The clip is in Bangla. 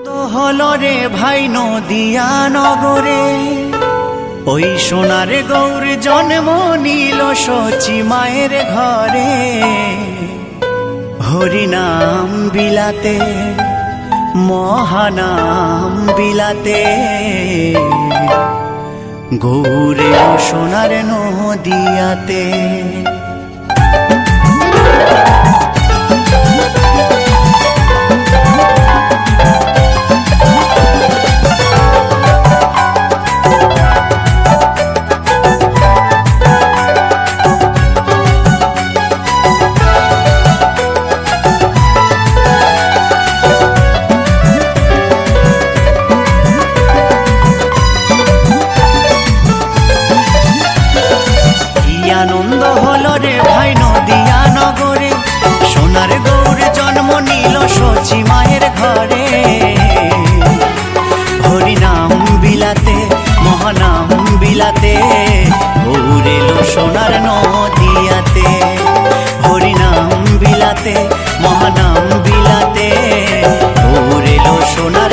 হলো রে ভাই নদিয়া নগরে, ওই সোনার গৌর জন্ম নিল শচী মায়ের ঘরে। হরিনাম বিলাতে মহানাম বিলাতে, গৌরে ও সোনার নদিয়াতে। আনন্দ হলো রে ভাই নদিয়া নগরে, সোনার গৌর জন্ম নিল শচী মায়ের ঘরে। হরিনাম বিলাতে মহানাম বিলাতে, গৌর এলো সোনার নদিয়াতে। হরিনাম বিলাতে মহানাম বিলাতে, গৌর এলো সোনার